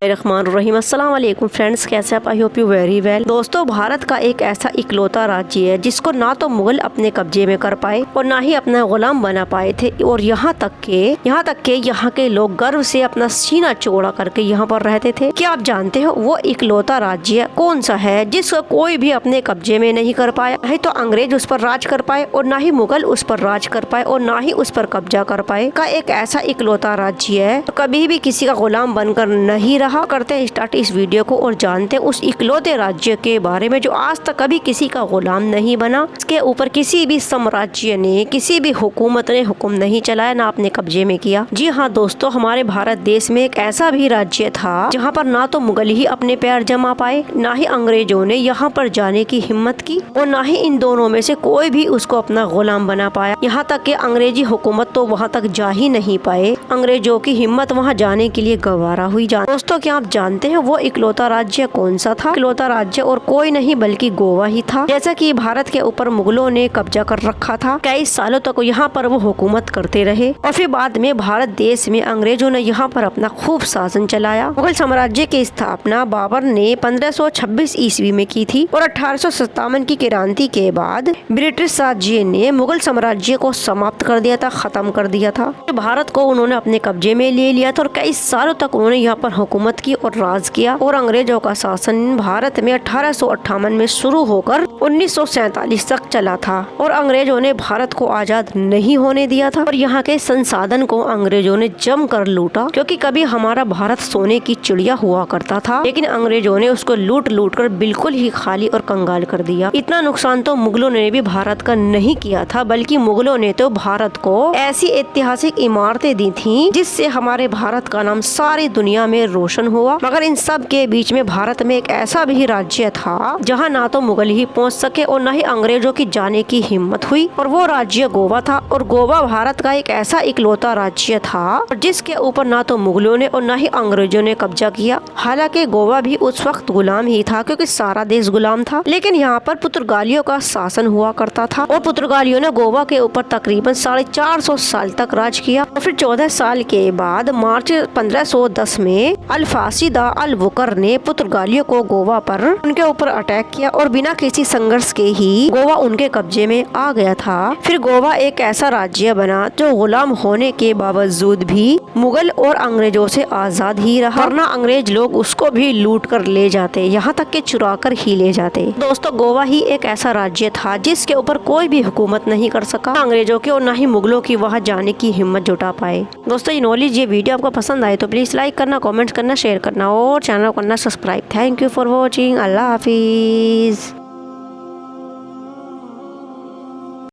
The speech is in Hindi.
रहमानुर्रहीम। अस्सलाम वालेकुम फ्रेंड्स, कैसे आप? I hope you very well. दोस्तों, भारत का एक ऐसा इकलौता राज्य है जिसको ना तो मुगल अपने कब्जे में कर पाए और ना ही अपना गुलाम बना पाए थे, और यहाँ तक के यहाँ के लोग गर्व से अपना सीना चौड़ा करके यहाँ पर रहते थे। क्या आप जानते हो वो इकलौता राज्य कौन सा है जिसको कोई भी अपने कब्जे में नहीं कर पाया? नहीं तो अंग्रेज उस पर राज कर पाए और ना ही मुगल उस पर राज कर पाए और ना ही उस पर कब्जा कर पाए। का एक ऐसा इकलौता राज्य है तो कभी भी किसी का गुलाम बनकर नहीं रहा। करते हैं स्टार्ट इस वीडियो को और जानते हैं उस इकलौते राज्य के बारे में जो आज तक कभी किसी का गुलाम नहीं बना। इसके ऊपर किसी भी साम्राज्य ने, किसी भी हुकूमत ने हुक्म नहीं चलाया, ना अपने कब्जे में किया। जी हाँ दोस्तों, हमारे भारत देश में एक ऐसा भी राज्य था जहाँ पर ना तो मुगल ही अपने पैर जमा पाए, ना ही अंग्रेजों ने यहाँ पर जाने की हिम्मत की, और ना ही इन दोनों में से कोई भी उसको अपना गुलाम बना पाया। यहाँ तक कि अंग्रेजी हुकूमत तो वहाँ तक जा ही नहीं पाए। अंग्रेजों की हिम्मत वहाँ जाने के लिए गवारा हुई। दोस्तों, क्या आप जानते हैं वो इकलौता राज्य कौन सा था? इकलौता राज्य और कोई नहीं बल्कि गोवा ही था। जैसा कि भारत के ऊपर मुगलों ने कब्जा कर रखा था, कई सालों तक यहाँ पर वो हुकूमत करते रहे और फिर बाद में भारत देश में अंग्रेजों ने यहाँ पर अपना खूब शासन चलाया। मुगल साम्राज्य की स्थापना बाबर ने 1526 ईस्वी में की थी और 1857 की क्रांति के बाद ब्रिटिश साम्राज्य ने मुगल साम्राज्य को समाप्त कर दिया था, खत्म कर दिया था। भारत को उन्होंने अपने कब्जे में ले लिया था और कई सालों तक उन्होंने यहाँ पर हुकूमत की और राज किया। और अंग्रेजों का शासन भारत में 1858 में शुरू होकर 1947 तक चला था और अंग्रेजों ने भारत को आजाद नहीं होने दिया था और यहाँ के संसाधन को अंग्रेजों ने जम कर लूटा, क्योंकि कभी हमारा भारत सोने की चिड़िया हुआ करता था, लेकिन अंग्रेजों ने उसको लूट कर बिल्कुल ही खाली और कंगाल कर दिया। इतना नुकसान तो मुगलों ने भी भारत का नहीं किया था, बल्कि मुगलों ने तो भारत को ऐसी ऐतिहासिक इमारतें दी थी जिससे हमारे भारत का नाम सारी दुनिया में रोशन हुआ। मगर इन सब के बीच में भारत में एक ऐसा भी राज्य था जहाँ ना तो मुगल ही पहुँच सके और न ही अंग्रेजों की जाने की हिम्मत हुई, और वो राज्य गोवा था। और गोवा भारत का एक ऐसा इकलौता राज्य था जिसके ऊपर ना तो मुगलों ने और न ही अंग्रेजों ने कब्जा किया। हालांकि गोवा भी उस वक्त गुलाम ही था, क्योंकि सारा देश गुलाम था, लेकिन यहाँ पर पुर्तगालियों का शासन हुआ करता था और पुर्तगालियों ने गोवा के ऊपर तकरीबन 450 साल तक राज किया। और फिर 14 साल के बाद मार्च 1510 में अल्फासिदा अल वुकर ने पुर्तगालियों को गोवा पर उनके ऊपर अटैक किया और बिना किसी संघर्ष के ही गोवा उनके कब्जे में आ गया था। फिर गोवा एक ऐसा राज्य बना जो गुलाम होने के बावजूद भी मुगल और अंग्रेजों से आजाद ही रहा, वरना अंग्रेज लोग उसको भी लूट कर ले जाते, यहाँ तक कि चुरा कर ही ले जाते। दोस्तों, गोवा ही एक ऐसा राज्य था जिसके ऊपर कोई भी हुकूमत नहीं कर सका, अंग्रेजों की और न ही मुगलों की वहाँ जाने की हिम्मत जुटा पाए। दोस्तों, ये नॉलेज, ये वीडियो आपको पसंद आए तो प्लीज लाइक करना, कमेंट करना, शेयर करना और चैनल को करना subscribe. Thank you for watching. Allah Hafiz.